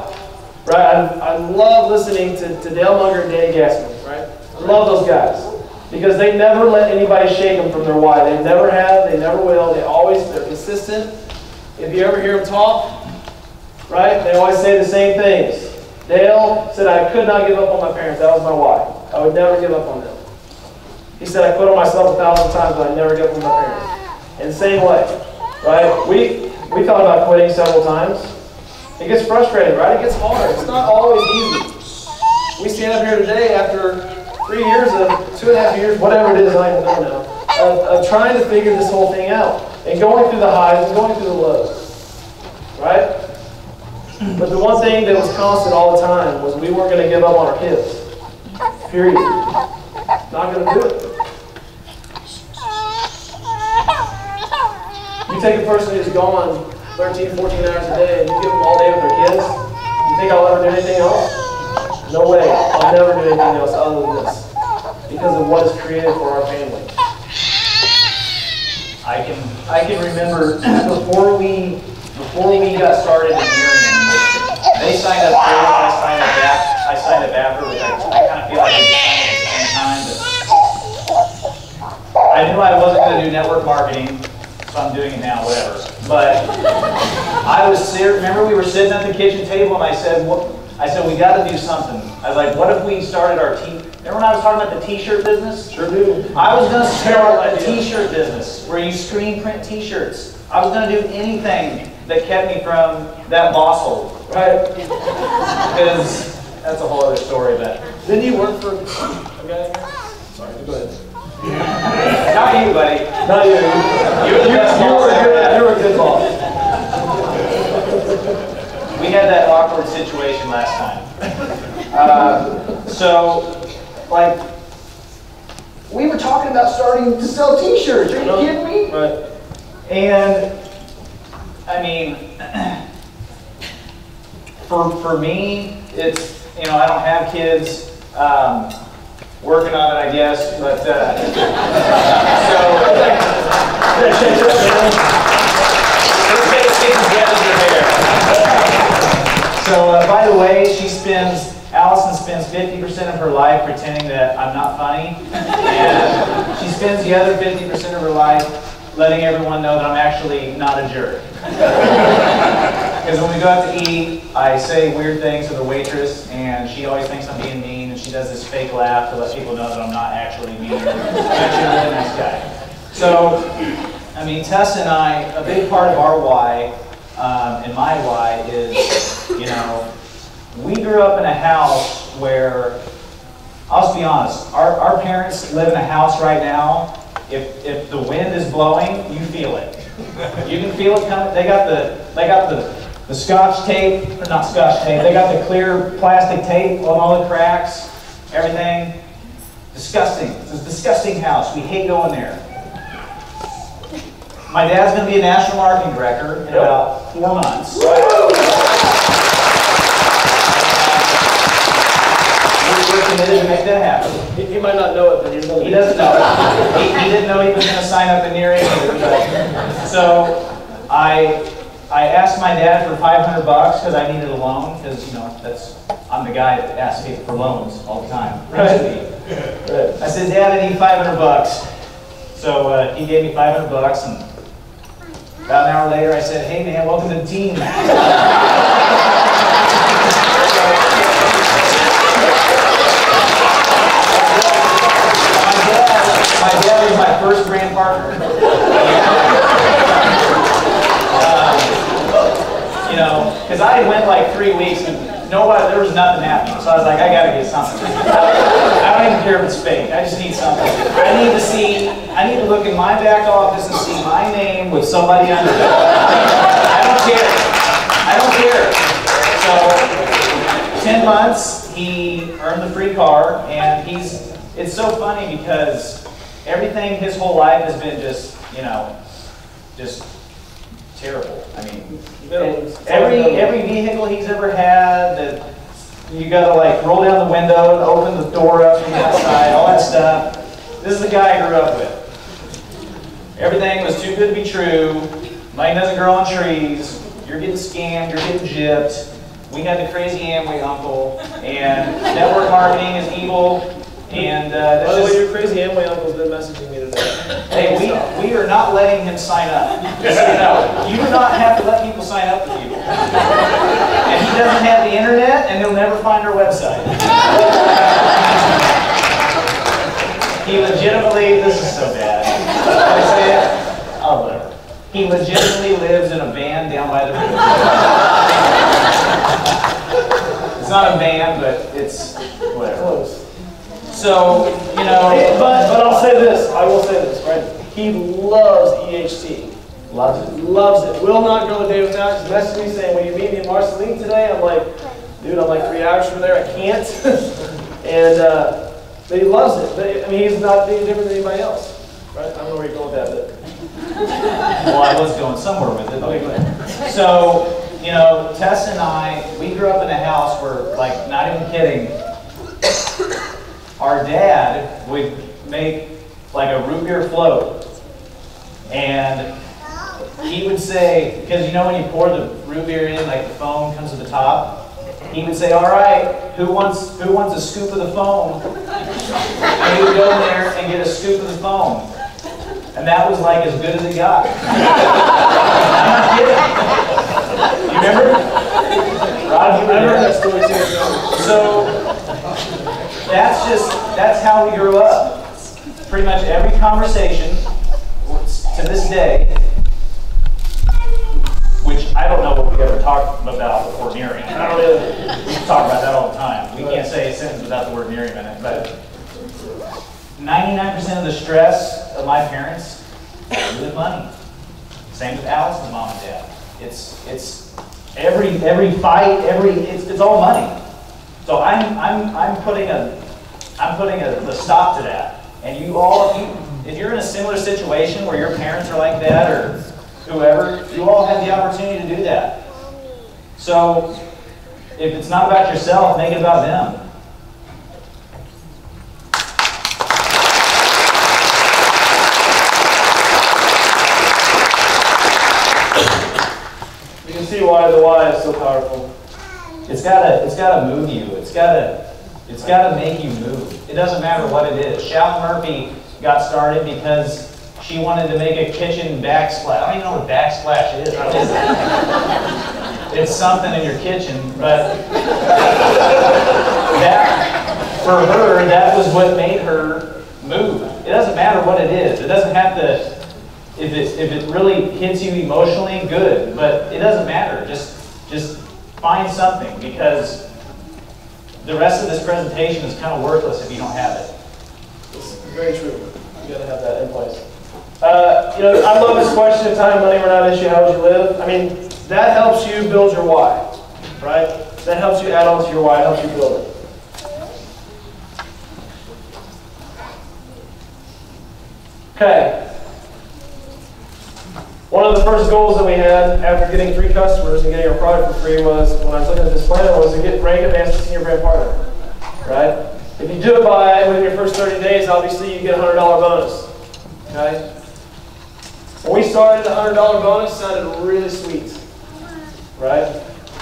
right? I love listening to Dale Munger and Danny Gassman, right? I love those guys because they never let anybody shake them from their why. They never have, they never will. They're consistent. If you ever hear them talk, right, they always say the same things. Dale said, I could not give up on my parents. That was my why. I would never give up on them. He said, I quit on myself 1,000 times, but I never give up on my parents. In the same way, right? We thought about quitting several times. It gets frustrating, right? It gets hard. It's not always easy. We stand up here today after 3 years of 2.5 years, whatever it is, I don't know, of trying to figure this whole thing out and going through the highs and going through the lows, right? But the one thing that was constant all the time was we weren't going to give up on our kids. Period. Not going to do it. You take a person who's gone 13, 14 hours a day and you give them all day with their kids, you think I'll ever do anything else? No way. I'll never do anything else other than this. Because of what is created for our family. I can remember before we got started in Nerium, they signed up first, I signed up after, which I kind of feel like we signed up at the same time. But I knew I wasn't going to do network marketing, so I'm doing it now, whatever. But remember we were sitting at the kitchen table and I said, we got to do something. I was like, what if we started our remember when I was talking about the t-shirt business? Sure do. I was going to start a t-shirt business where you screen print t-shirts. I was going to do anything that kept me from that boss hole. Right. Because that's a whole other story, but Didn't you work for a guy here? Sorry, go ahead. not you, buddy. Not you. You were a good boss. We had that awkward situation last time. We were talking about starting to sell t-shirts. Are you kidding me? Right. And, I mean, for me, it's, I don't have kids, working on it, I guess, but, so by the way, Allison spends 50% of her life pretending that I'm not funny, and she spends the other 50% of her life letting everyone know that I'm actually not a jerk. Because when we go out to eat, I say weird things to the waitress, and she always thinks I'm being mean, and she does this fake laugh to let people know that I'm not actually mean. I'm actually a really nice guy. So, I mean, Tess and I, a big part of our why, and my why is, we grew up in a house where, I'll just be honest, our parents live in a house right now. If the wind is blowing, you feel it. You can feel it coming. They got the Scotch tape, or not Scotch tape. They got the clear plastic tape on all the cracks, everything. Disgusting. It's a disgusting house. We hate going there. My dad's going to be a national marketing director in about 4 months. We're committed to make that happen. He might not know it, but he's He doesn't know it. He didn't know he was going to sign up in Nerium either. So I asked my dad for $500 because I needed a loan, because I'm the guy that asks people for loans all the time. Right. I said, Dad, I need $500. So he gave me $500, and about an hour later I said, hey man, welcome to the team. My dad was my first brand partner. Because I went like 3 weeks and there was nothing happening. So I was like, I gotta get something. I don't even care if it's fake. I just need something. I need to look in my back office and see my name with somebody under it. I don't care. So 10 months, he earned the free car, and it's so funny because everything his whole life has been just terrible. I mean, every vehicle he's ever had, that you gotta like roll down the window and open the door up from the outside, all that stuff. This is the guy I grew up with. Everything was too good to be true. Money doesn't grow on trees. You're getting scammed. You're getting gypped. We had the crazy Amway uncle, and network marketing is evil. And by the way, your crazy Amway uncle's been messaging me today. Hey, we are not letting him sign up. Just so you know, you do not have to let people sign up for you. And he doesn't have the internet, and he'll never find our website. He legitimately, this is so bad. Can I say it? Oh, whatever. He legitimately lives in a van down by the river. It's not a van, but it's whatever. Close. So, but I'll say this. I will say this, right? He loves EHT. Loves it. Loves it. Will not go a day without. He's messaging me saying, "Will you meet me in Marceline today?" I'm like, "Dude, I'm like 3 hours from there. I can't." But he loves it. But, I mean, he's not any different than anybody else, right? I don't know where you're going with that, but. Well, I was going somewhere with it. Okay, go ahead. So, Tess and I, we grew up in a house where, like, not even kidding, our dad would make like a root beer float, and he would say, because when you pour the root beer in, like the foam comes to the top, he would say, all right, who wants a scoop of the foam? And he would go in there and get a scoop of the foam. And that was like as good as it got. I'm not kidding. You remember? I remember that story too. So that's how we grew up. Pretty much every conversation to this day, which I don't know what we ever talked about before Nerium. I don't really talk about that all the time. We can't say a sentence without the word Nerium in it, but 99% of the stress of my parents is with money. Same with Allison's mom and dad. It's every fight, it's all money. So I'm putting a stop to that. And if you're in a similar situation where your parents are like that or whoever, you all have the opportunity to do that. So if it's not about yourself, make it about them. You can see why the why is so powerful. It's gotta move you. It's gotta make you move. It doesn't matter what it is. Shallon Murphy got started because she wanted to make a kitchen backsplash. I don't even know what backsplash is. What is it? It's something in your kitchen, but that, for her, that was what made her move. It doesn't matter what it is. It doesn't have to, if it really hits you emotionally, good, but it doesn't matter. Just find something, because the rest of this presentation is kind of worthless if you don't have it. It's very true. You got to have that in place. I love this question, time, money were not an issue, how would you live? I mean, that helps you build your why, right? That helps you add on to your why, it helps you build it. Okay. One of the first goals that we had after getting 3 customers and getting our product for free was, when I was looking at this planner, was to get rank advanced to senior brand partner, right? If you do it within your first 30 days, obviously you get a $100 bonus, okay? When we started, the $100 bonus sounded really sweet, right?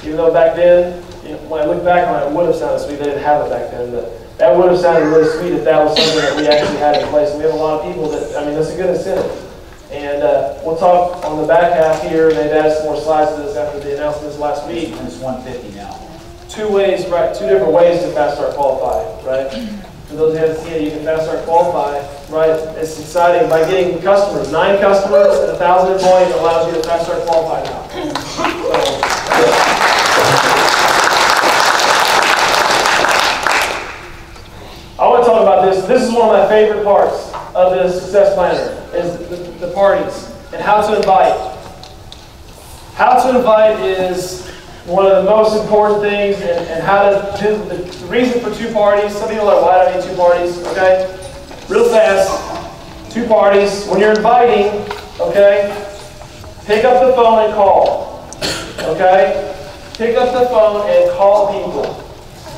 Even though back then, when I look back on it, it would have sounded sweet. They didn't have it back then, but that would have sounded really sweet if that was something that we actually had in place. And we have a lot of people that, I mean, that's a good incentive. And we'll talk on the back half here. They've added some more slides to this after the announcements last week. And it's 150 now. 2 ways, right? 2 different ways to fast start qualify, right? For those who haven't seen it, you can fast start qualify, right? It's exciting by getting customers. 9 customers and 1,000 employees allows you to fast start qualify now. So, yeah. I want to talk about this. This is one of my favorite parts of the Success Planner, is the parties and how to invite. How to invite is one of the most important things, and how to do the reason for 2 parties. Some people are like, why do I need 2 parties? Okay? Real fast, 2 parties. When you're inviting, okay, pick up the phone and call. Okay? Pick up the phone and call people.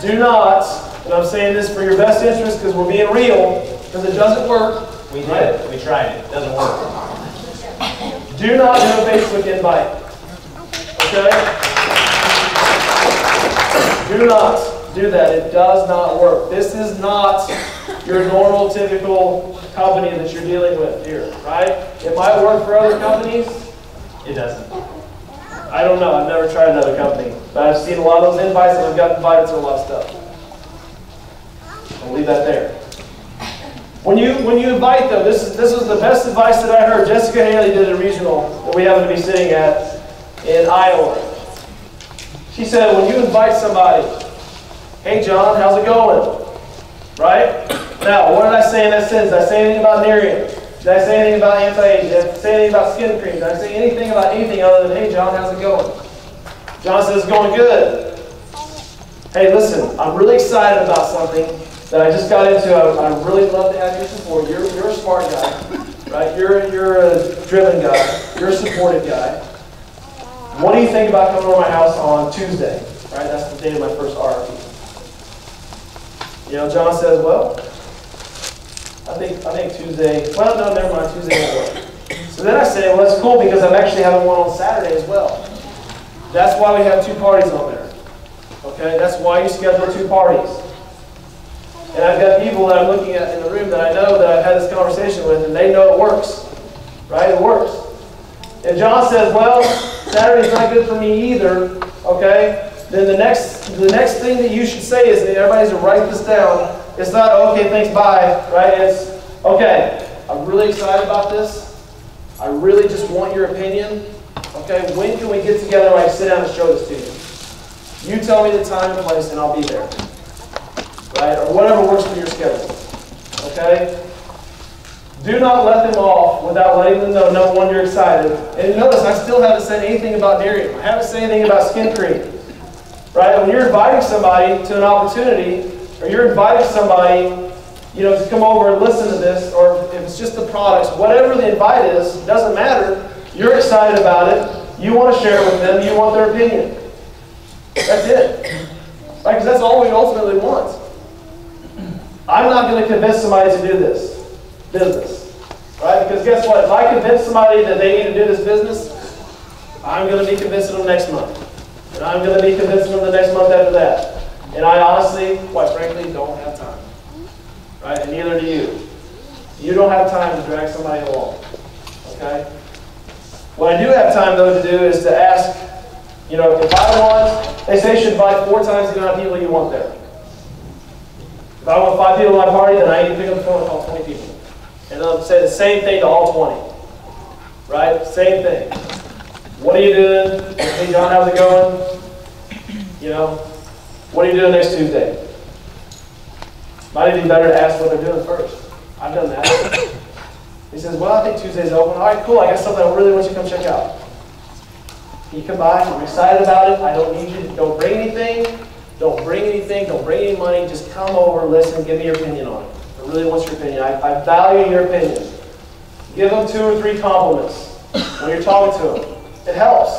Do not, and I'm saying this for your best interest because we're being real, because it doesn't work. We did. We tried it. It doesn't work. Do not do a Facebook invite. Okay? Do not do that. It does not work. This is not your normal, typical company that you're dealing with here, right? It might work for other companies. It doesn't. I don't know. I've never tried another company. But I've seen a lot of those invites and I've gotten invited to a lot of stuff. I'll leave that there. When you invite, though, this was the best advice that I heard. Jessica Haley did a regional that we happen to be sitting at in Iowa. She said, when you invite somebody, hey, John, how's it going? Right? Now, what did I say in that sentence? Did I say anything about Nerium? Did I say anything about anti-age? Did I say anything about skin cream? Did I say anything about anything other than, hey, John, how's it going? John says, it's going good. Hey, listen, I'm really excited about something that I just got into. I really love to have your support. You're a smart guy, right? You're a driven guy. You're a supportive guy. What do you think about coming over my house on Tuesday? Right? That's the date of my first RFP. You know, John says, well, I think Tuesday, well, no, never mind, Tuesday won't work. So then I say, well, that's cool because I'm actually having one on Saturday as well. That's why we have 2 parties on there. Okay? That's why you schedule 2 parties. And I've got people that I'm looking at in the room that I know that I've had this conversation with, and they know it works. Right? It works. If John says, well, Saturday's not good for me either, okay, then the next thing that you should say is, and everybody needs to write this down, it's not, okay, thanks, bye, right? It's, okay, I'm really excited about this. I really just want your opinion. Okay, when can we get together and I can sit down and show this to you? You tell me the time and place and I'll be there. Right? Or whatever works for your schedule. Okay? Do not let them off without letting them know, number one, you're excited. And notice, I still haven't said anything about Nerium. I haven't said anything about skin cream. Right? When you're inviting somebody to an opportunity, or you're inviting somebody, you know, to come over and listen to this, or if it's just the products, whatever the invite is, it doesn't matter. You're excited about it. You want to share it with them. You want their opinion. That's it. Right? Because that's all we ultimately want. I'm not going to convince somebody to do this business. Right? Because guess what? If I convince somebody that they need to do this business, I'm going to be convincing them next month. And I'm going to be convincing them the next month after that. And I honestly, quite frankly, don't have time. Right? And neither do you. You don't have time to drag somebody along. Okay? What I do have time, though, to do is to ask, you know, if I want, they say you should invite 4 times the amount of people you want there. If I want 5 people at my party, then I need to pick up the phone and call 20 people. And they'll say the same thing to all 20. Right? Same thing. What are you doing? Hey, John, how's it going? You know, what are you doing next Tuesday? Might be better to ask what they're doing first. I've done that. He says, well, I think Tuesday's open. All right, cool. I got something I really want you to come check out. Can you come by? I'm excited about it. I don't need you to, don't bring anything. Don't bring anything. Don't bring any money. Just come over, listen, give me your opinion on it. I really want your opinion. I value your opinion. Give them 2 or 3 compliments. when you're talking to them. It helps,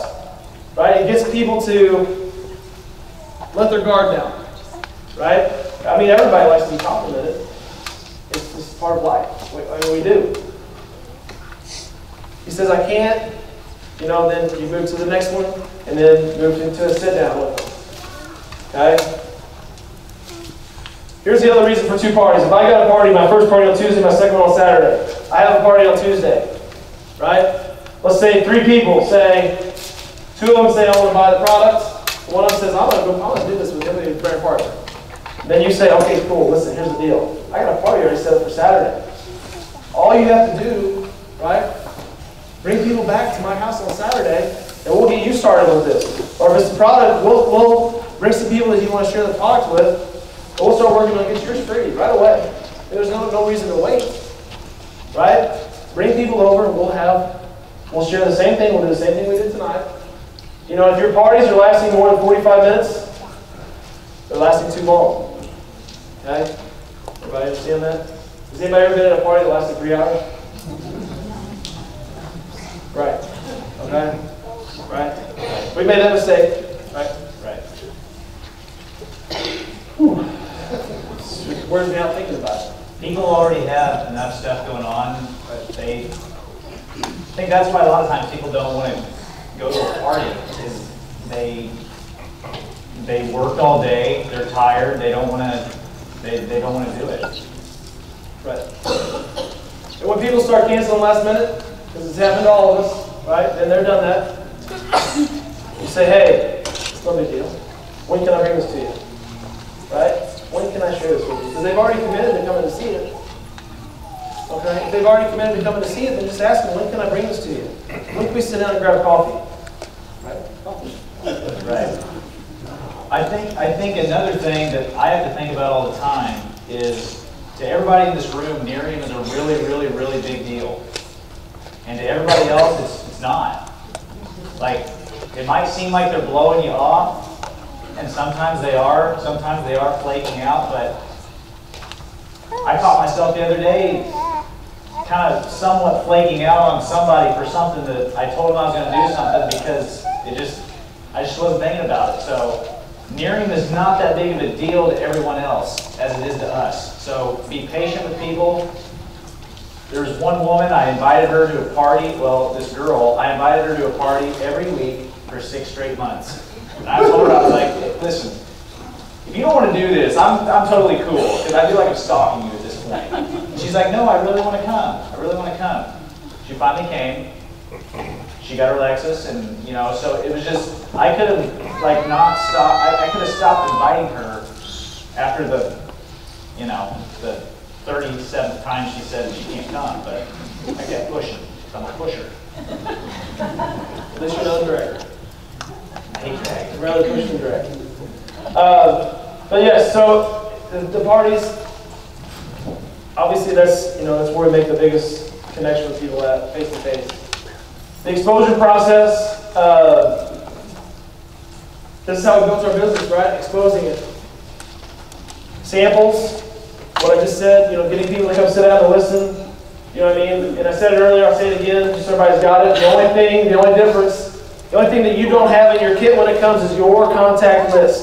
right? It gets people to let their guard down, right? I mean, everybody likes to be complimented. It's just part of life. We do. He says, I can't, then you move to the next one, and then move into a sit down with them. Okay? Here's the other reason for two parties. If I got a party, my first party on Tuesday, my second one on Saturday, I have a party on Tuesday, right? Let's say 3 people say, 2 of them say I want to buy the product, one of them says I want to do this with him and his brand partner. Then you say, okay, cool, listen, here's the deal. I got a party already set up for Saturday. All you have to do, right, bring people back to my house on Saturday, and we'll get you started with this. Or if it's the product, we'll bring some people that you want to share the product with, and we'll start working on getting yours free right away. There's no reason to wait, right? Bring people over, and we'll share the same thing. We'll do the same thing we did tonight. If your parties are lasting more than 45 minutes, they're lasting too long. Okay? Everybody understand that? Has anybody ever been at a party that lasted 3 hours? Right. Okay? Right? We made that mistake. Right? Right. Whew. Wears me out thinking about it. People already have enough stuff going on, but I think that's why a lot of times people don't want to go to a party, is they worked all day, they're tired, they don't want to do it. Right. And when people start canceling last minute, because it's happened to all of us, right? And they're done that. You say, hey, it's no big deal. When can I bring this to you? Right? When can I share this with you? Because they've already committed to coming to see it. Okay? If they've already committed to coming to see it, then just ask them, when can I bring this to you? When can we sit down and grab a coffee? Right? Coffee. Right. I think another thing that I have to think about all the time is, to everybody in this room, Nerium is a really, really, really big deal. And to everybody else, it's not. Like, it might seem like they're blowing you off, and sometimes they are flaking out, but I caught myself the other day kind of somewhat flaking out on somebody for something that I told them I was going to do something because I just wasn't thinking about it. So Nerium is not that big of a deal to everyone else as it is to us. So be patient with people. There's one woman, I invited her to a party. Well, this girl, I invited her to a party every week for 6 straight months. And I told her, I was like, hey, listen, if you don't want to do this, I'm totally cool, because I feel like I'm stalking you at this point. And she's like, no, I really want to come. I really want to come. She finally came. She got her Lexus, and so it was just, I could have not stopped. I could have stopped inviting her after the 37th time she said she can't come, but I kept pushing. So I'm a pusher. At least you're not a dragger. I hate drag. I'd rather push than drag. But yes, so the parties, obviously that's where we make the biggest connection with people at, face to face. The exposure process, this is how we built our business, right? Exposing it. Samples, what I just said, getting people to come sit down and listen. You know what I mean? And I said it earlier, I'll say it again, just so everybody's got it. The only difference, the only thing that you don't have in your kit when it comes is your contact list.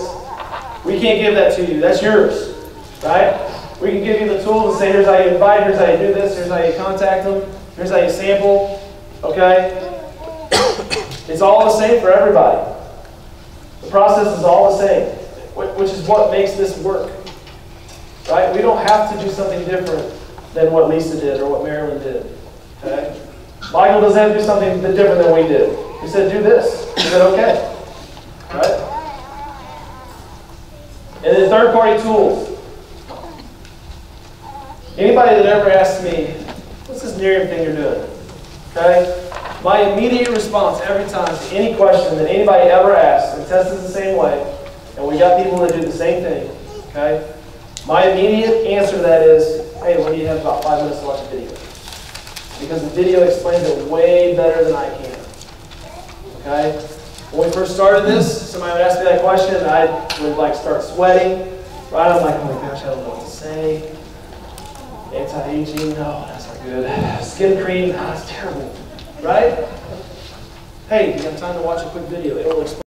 We can't give that to you. That's yours, right? We can give you the tools and say, here's how you invite, here's how you do this, here's how you contact them, here's how you sample, okay? It's all the same for everybody. The process is all the same, which is what makes this work, right? We don't have to do something different than what Lisa did or what Marilyn did, okay? Michael doesn't have to do something different than we did. He said, do this. He said, okay, right? And then third-party tools. Anybody that ever asks me, what's this Nerium thing you're doing? Okay? My immediate response every time to any question that anybody ever asks, and Tess is the same way, and we got people that do the same thing, okay? My immediate answer to that is, hey, when do you have about 5 minutes to watch a video? Because the video explains it way better than I can. Okay? When we first started this, somebody would ask me that question, and I would start sweating. Right? I'm like, oh my gosh, I don't know what to say. Anti-aging, no, that's not good. Skin cream, no, that's terrible. right? Hey, you have time to watch a quick video. It'll explain.